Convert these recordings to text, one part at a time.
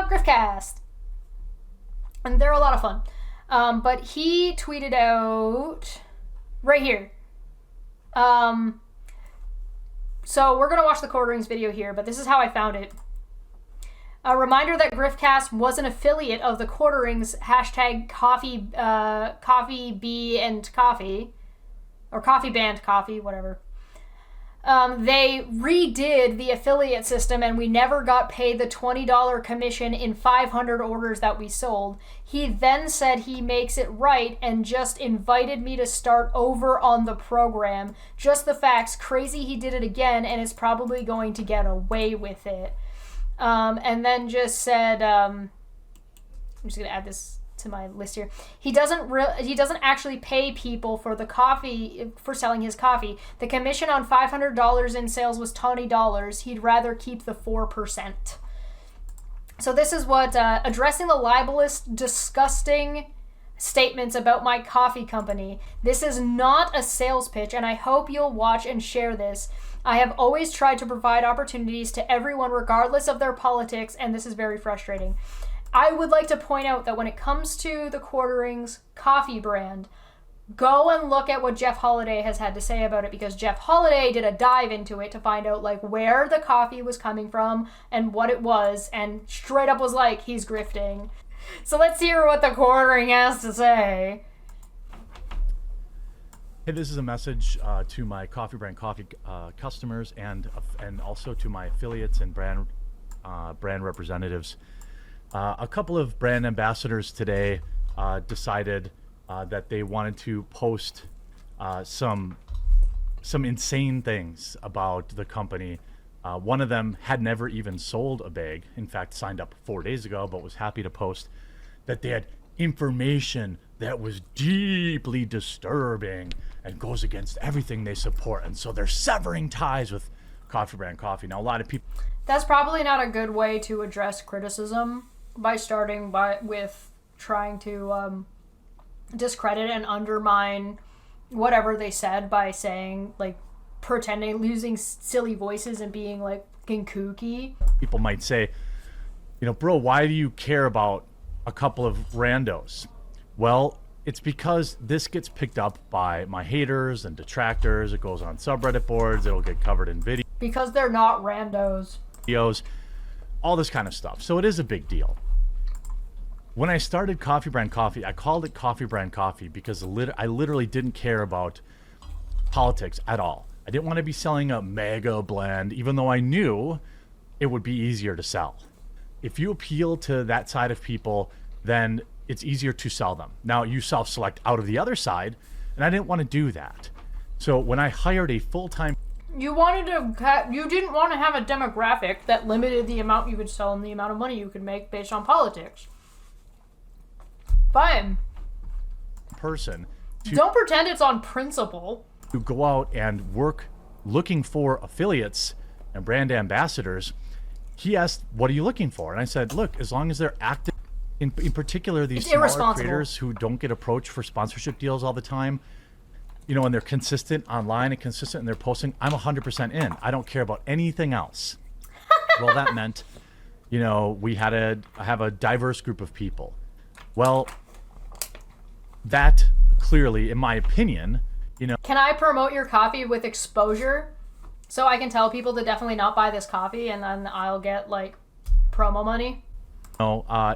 Griffcast. And they're a lot of fun. But he tweeted out right here. So we're going to watch the Quarter Rings video here, but this is how I found it. A reminder that Griffcast was an affiliate of the Quarter Rings hashtag coffee bee and coffee, or coffee band coffee, whatever. They redid the affiliate system and we never got paid the $20 commission in 500 orders that we sold. He then said he makes it right and just invited me to start over on the program. Just the facts. Crazy he did it again and is probably going to get away with it. And then just said, I'm just going to add this to my list here. He doesn't actually pay people for the coffee, for selling his coffee. The commission on $500 in sales was $20. He'd rather keep the 4%. So this is what, addressing the libelous, disgusting statements about my coffee company. This is not a sales pitch, and I hope you'll watch and share this. I have always tried to provide opportunities to everyone regardless of their politics, and this is very frustrating. I would like to point out that when it comes to the Quarter Rings coffee brand, go and look at what Jeff Holiday has had to say about it, because Jeff Holiday did a dive into it to find out like where the coffee was coming from and what it was, and straight up was like, he's grifting. So let's hear what the Quarter Ring has to say. Hey, this is a message to my Coffee Brand Coffee customers and also to my affiliates and brand representatives. A couple of brand ambassadors today decided that they wanted to post some insane things about the company. One of them had never even sold a bag. In fact, signed up 4 days ago, but was happy to post that they had information that was deeply disturbing and goes against everything they support. And so they're severing ties with Coffee Brand Coffee. Now, a lot of people... That's probably not a good way to address criticism, by starting with trying to discredit and undermine whatever they said by saying, like, pretending, using silly voices and being, like, fucking kooky. People might say, you know, bro, why do you care about a couple of randos? Well, it's because this gets picked up by my haters and detractors. It goes on subreddit boards. It'll get covered in videos. Because they're not randos. All this kind of stuff. So it is a big deal. When I started Coffee Brand Coffee, I called it Coffee Brand Coffee because I literally didn't care about politics at all. I didn't want to be selling a mega blend, even though I knew it would be easier to sell. If you appeal to that side of people, then it's easier to sell them. Now, you self-select out of the other side, and I didn't want to do that. So when I hired a full-time... You didn't want to have a demographic that limited the amount you could sell and the amount of money you could make based on politics. Fine. Don't pretend it's on principle. To go out and work looking for affiliates and brand ambassadors, he asked, what are you looking for? And I said, look, as long as they're active, in particular these smaller creators who don't get approached for sponsorship deals all the time, you know, and they're consistent online and consistent in their posting, I'm 100% in. I don't care about anything else. Well, that meant, you know, I have a diverse group of people. Well, that clearly, in my opinion, you know... Can I promote your coffee with exposure? So I can tell people to definitely not buy this coffee and then I'll get, like, promo money?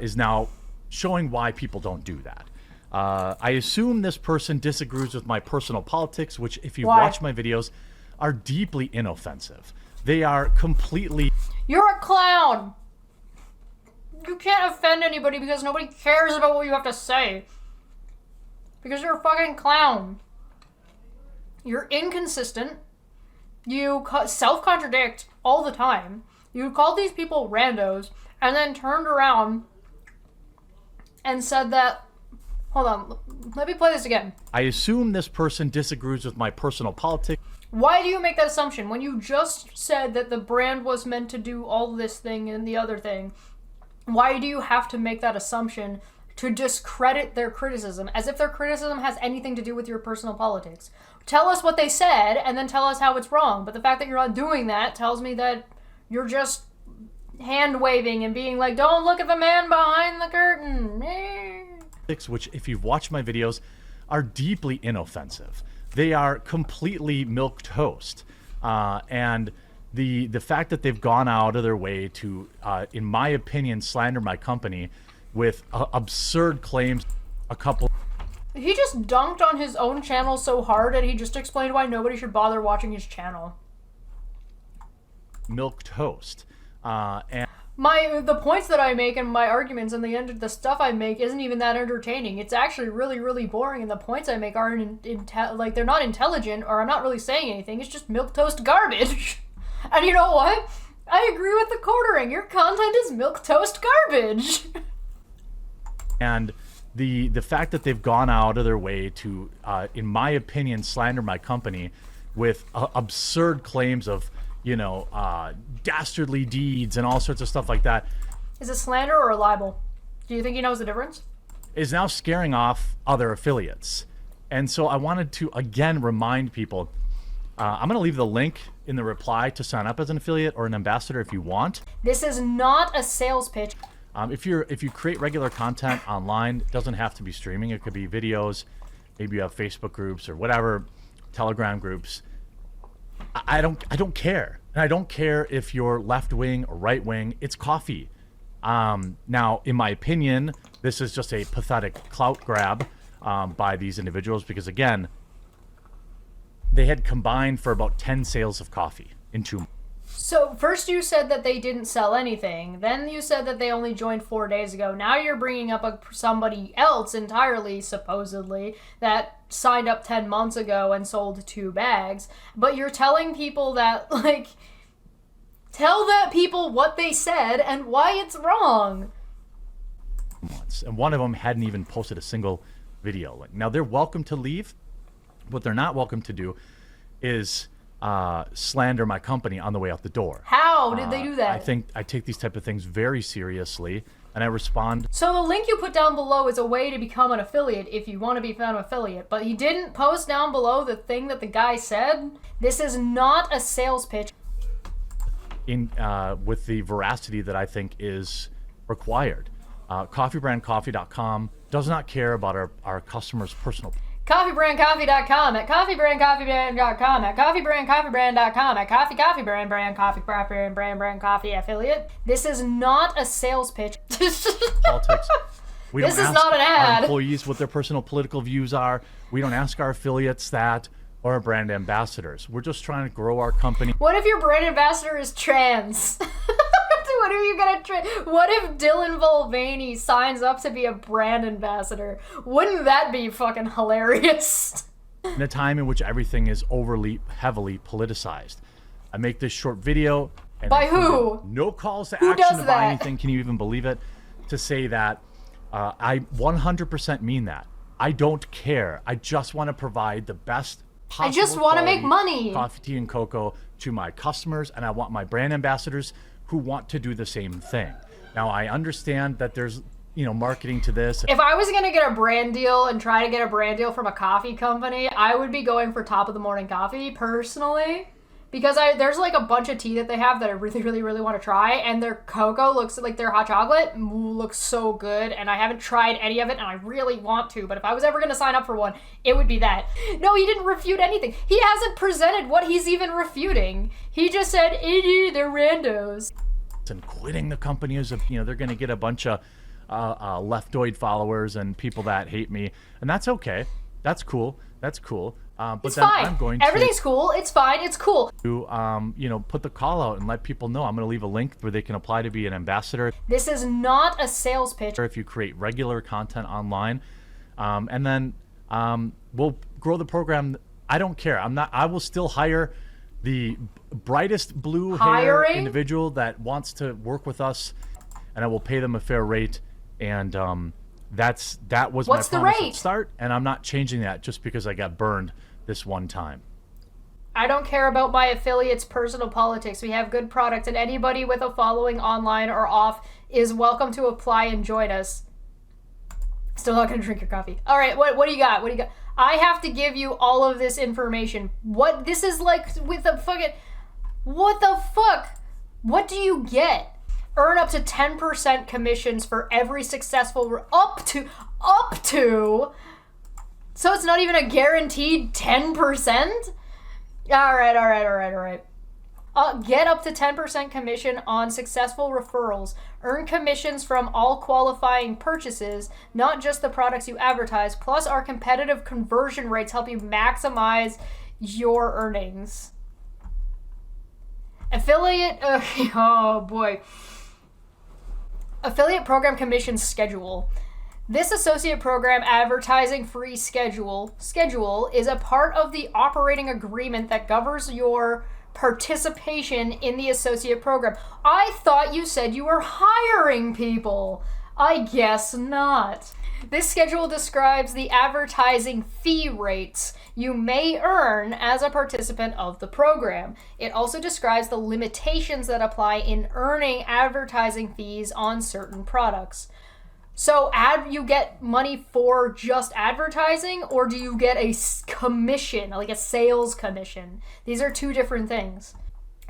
Is now showing why people don't do that. I assume this person disagrees with my personal politics, which, if you watch my videos, are deeply inoffensive. They are completely... You're a clown! You can't offend anybody because nobody cares about what you have to say. Because you're a fucking clown. You're inconsistent. You self-contradict all the time. You called these people randos and then turned around and said that... Hold on, let me play this again. I assume this person disagrees with my personal politics. Why do you make that assumption when you just said that the brand was meant to do all this thing and the other thing? Why do you have to make that assumption to discredit their criticism, as if their criticism has anything to do with your personal politics? Tell us what they said and then tell us how it's wrong. But the fact that you're not doing that tells me that you're just hand waving and being like, don't look at the man behind the curtain. Which, if you've watched my videos, are deeply inoffensive. They are completely milquetoast. And the fact that they've gone out of their way to, in my opinion, slander my company with absurd claims. He just dunked on his own channel so hard and he just explained why nobody should bother watching his channel. Milquetoast. And the points that I make and my arguments and the stuff I make isn't even that entertaining. It's actually really, really boring, and the points I make aren't like, they're not intelligent, or I'm not really saying anything. It's just milquetoast garbage. And you know what? I agree with the quartering. Your content is milquetoast garbage. And the fact that they've gone out of their way to, in my opinion, slander my company with absurd claims of, dastardly deeds and all sorts of stuff like that. Is it slander or a libel? Do you think he knows the difference? Is now scaring off other affiliates. And so I wanted to, again, remind people, I'm going to leave the link in the reply to sign up as an affiliate or an ambassador if you want. This is not a sales pitch. If you create regular content online, it doesn't have to be streaming. It could be videos. Maybe you have Facebook groups or whatever, Telegram groups. I don't care. And I don't care if you're left wing or right wing. It's coffee. Now, in my opinion, this is just a pathetic clout grab by these individuals because, again, they had combined for about 10 sales of coffee in 2 months. So first you said that they didn't sell anything. Then you said that they only joined 4 days ago. Now you're bringing up somebody else entirely, supposedly, that signed up 10 months ago and sold 2 bags. But you're telling people that, like, tell that people what they said and why it's wrong. And one of them hadn't even posted a single video link. Now they're welcome to leave. What they're not welcome to do is slander my company on the way out the door. How did they do that? I think I take these type of things very seriously, and I respond. So the link you put down below is a way to become an affiliate if you want to become an affiliate, but he didn't post down below the thing that the guy said. This is not a sales pitch. With the veracity that I think is required. Coffeebrandcoffee.com does not care about our customers' personal. Coffeebrandcoffee.com, at coffeebrandcoffeebrand.com, at coffeebrandcoffeebrand.com, at coffee affiliate. This is not a sales pitch. Politics. We this don't is ask not an ad. Our employees what their personal political views are. We don't ask our affiliates that, or our brand ambassadors. We're just trying to grow our company. What if your brand ambassador is trans? What if you get what if Dylan Mulvaney signs up to be a brand ambassador? Wouldn't that be fucking hilarious? In a time in which everything is overly, heavily politicized. I make this short video. And by who? No calls to who action to buy that? anything. Can you even believe it? To say that I 100% mean that. I don't care. I just want to provide the best possible. I just want to make money. Coffee, tea, and cocoa to my customers, and I want my brand ambassadors who want to do the same thing. Now, I understand that there's, marketing to this. If I was going to get a brand deal and try to get a brand deal from a coffee company, I would be going for Top of the Morning Coffee, personally. Because there's like a bunch of tea that they have that I really, really, really want to try. And their cocoa looks like their hot chocolate looks so good. And I haven't tried any of it and I really want to. But if I was ever going to sign up for one, it would be that. No, he didn't refute anything. He hasn't presented what he's even refuting. He just said, they're randos. And quitting the company is, they're going to get a bunch of leftoid followers and people that hate me. And that's okay. That's cool. That's cool. But it's then fine. I'm going Everything's cool. It's fine. It's cool. To, put the call out and let people know. I'm going to leave a link where they can apply to be an ambassador. This is not a sales pitch. If you create regular content online, and then we'll grow the program. I don't care. I will still hire the brightest blue hair individual that wants to work with us, and I will pay them a fair rate. And that was What's my promise the rate? at start, and I'm not changing that just because I got burned this one time. I don't care about my affiliates' personal politics. We have good product, and anybody with a following online or off is welcome to apply and join us. Still not gonna drink your coffee. All right, what do you got? What do you got? I have to give you all of this information. What this is like with the fucking... What the fuck? What do you get? Earn up to 10% commissions for every successful up to. So it's not even a guaranteed 10%? All right. Get up to 10% commission on successful referrals. Earn commissions from all qualifying purchases, not just the products you advertise. Plus, our competitive conversion rates help you maximize your earnings. Affiliate, oh boy. Affiliate program commission schedule. This associate program advertising free schedule is a part of the operating agreement that governs your participation in the associate program. I thought you said you were hiring people. I guess not. This schedule describes the advertising fee rates you may earn as a participant of the program. It also describes the limitations that apply in earning advertising fees on certain products. So you get money for just advertising, or do you get a commission, like a sales commission? These are two different things.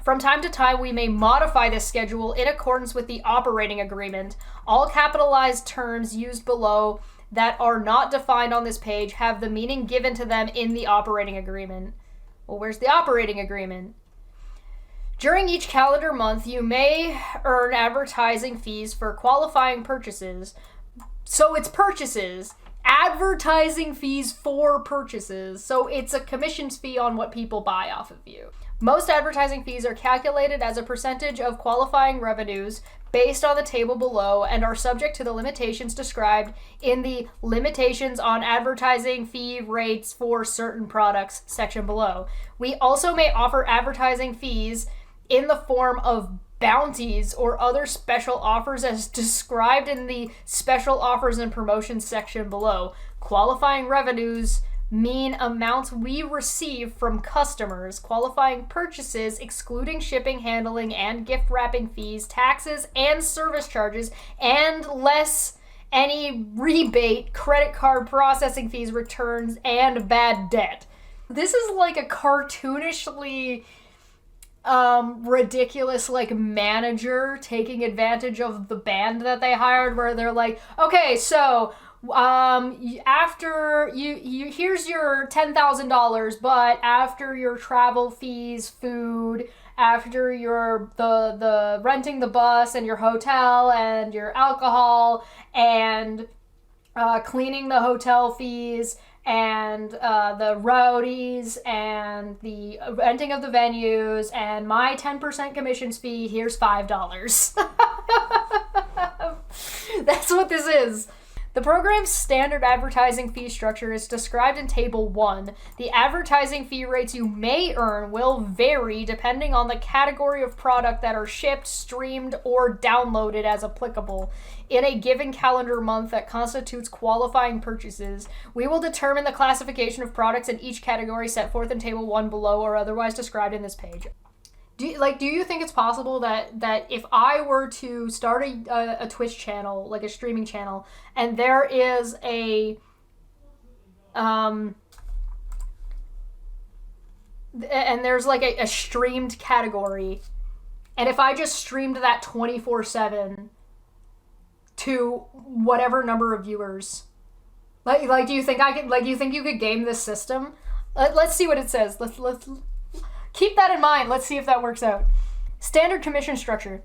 From time to time, we may modify this schedule in accordance with the operating agreement. All capitalized terms used below that are not defined on this page have the meaning given to them in the operating agreement. Well, where's the operating agreement? During each calendar month, you may earn advertising fees for qualifying purchases. So it's purchases. Advertising fees for purchases. So it's a commissions fee on what people buy off of you. Most advertising fees are calculated as a percentage of qualifying revenues based on the table below and are subject to the limitations described in the Limitations on Advertising Fee Rates for Certain Products section below. We also may offer advertising fees in the form of bounties or other special offers as described in the Special Offers and Promotions section below. Qualifying revenues mean amounts we receive from customers. Qualifying purchases, excluding shipping, handling, and gift wrapping fees, taxes, and service charges, and less any rebate, credit card processing fees, returns, and bad debt. This is like a cartoonishly ridiculous manager taking advantage of the band that they hired, where they're like, okay, so after you here's your $10,000, but after your travel fees, food, after your the renting the bus and your hotel and your alcohol and cleaning the hotel fees and the roadies and the renting of the venues and my 10% commissions fee, here's $5. That's what this is. The program's standard advertising fee structure is described in Table 1. The advertising fee rates you may earn will vary depending on the category of product that are shipped, streamed, or downloaded as applicable. In a given calendar month that constitutes qualifying purchases, we will determine the classification of products in each category set forth in Table 1 below or otherwise described in this page. Do you think it's possible that if I were to start a Twitch channel, like a streaming channel, and there is and there's like a streamed category, and if I just streamed that 24/7 to whatever number of viewers, do you think I could, do you think you could game this system? Let's see what it says. Let's keep that in mind. Let's see if that works out. Standard commission structure.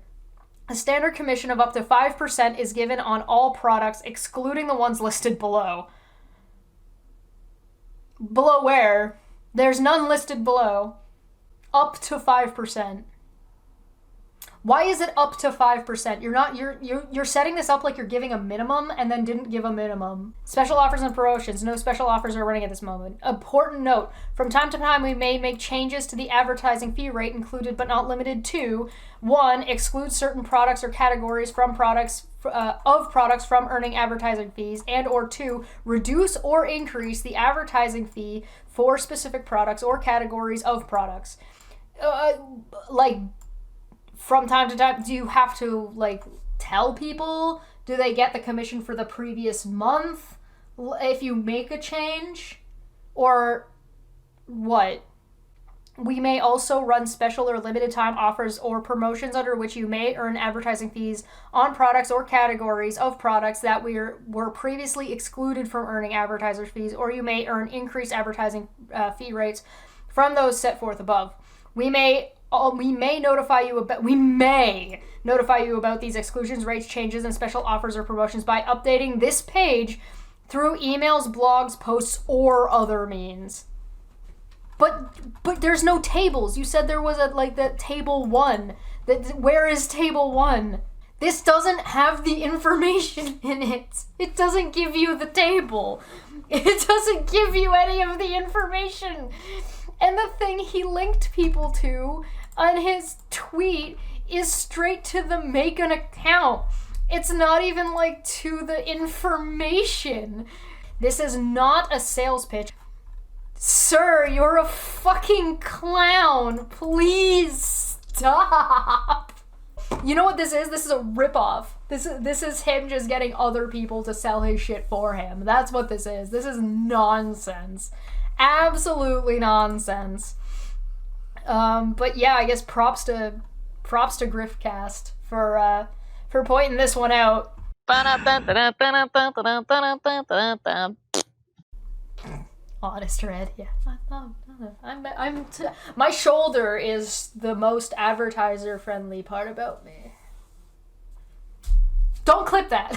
A standard commission of up to 5% is given on all products, excluding the ones listed below. Below where? There's none listed below. Up to 5%. Why is it up to 5%? You're setting this up like you're giving a minimum and then didn't give a minimum. Special offers and promotions. No special offers are running at this moment. Important note. From time to time, we may make changes to the advertising fee rate included but not limited to 1. Exclude certain products or categories from products from earning advertising fees, and or 2. Reduce or increase the advertising fee for specific products or categories of products. From time to time, do you have to tell people? Do they get the commission for the previous month if you make a change? Or what? We may also run special or limited time offers or promotions under which you may earn advertising fees on products or categories of products that were previously excluded from earning advertiser fees, or you may earn increased advertising fee rates from those set forth above. We may notify you about these exclusions, rates, changes, and special offers or promotions by updating this page through emails, blogs, posts, or other means. But there's no tables. You said there was that table 1. Where is table 1? This doesn't have the information in it. It doesn't give you the table. It doesn't give you any of the information. And the thing he linked people to on his tweet is straight to the make an account. It's not even to the information. This is not a sales pitch. Sir, you're a fucking clown. Please stop. You know what this is? This is a ripoff. This is him just getting other people to sell his shit for him. That's what this is. This is nonsense. Absolutely nonsense. But yeah, I guess props to Griftcast for pointing this one out. Honest Red, yeah. My shoulder is the most advertiser-friendly part about me. Don't clip that.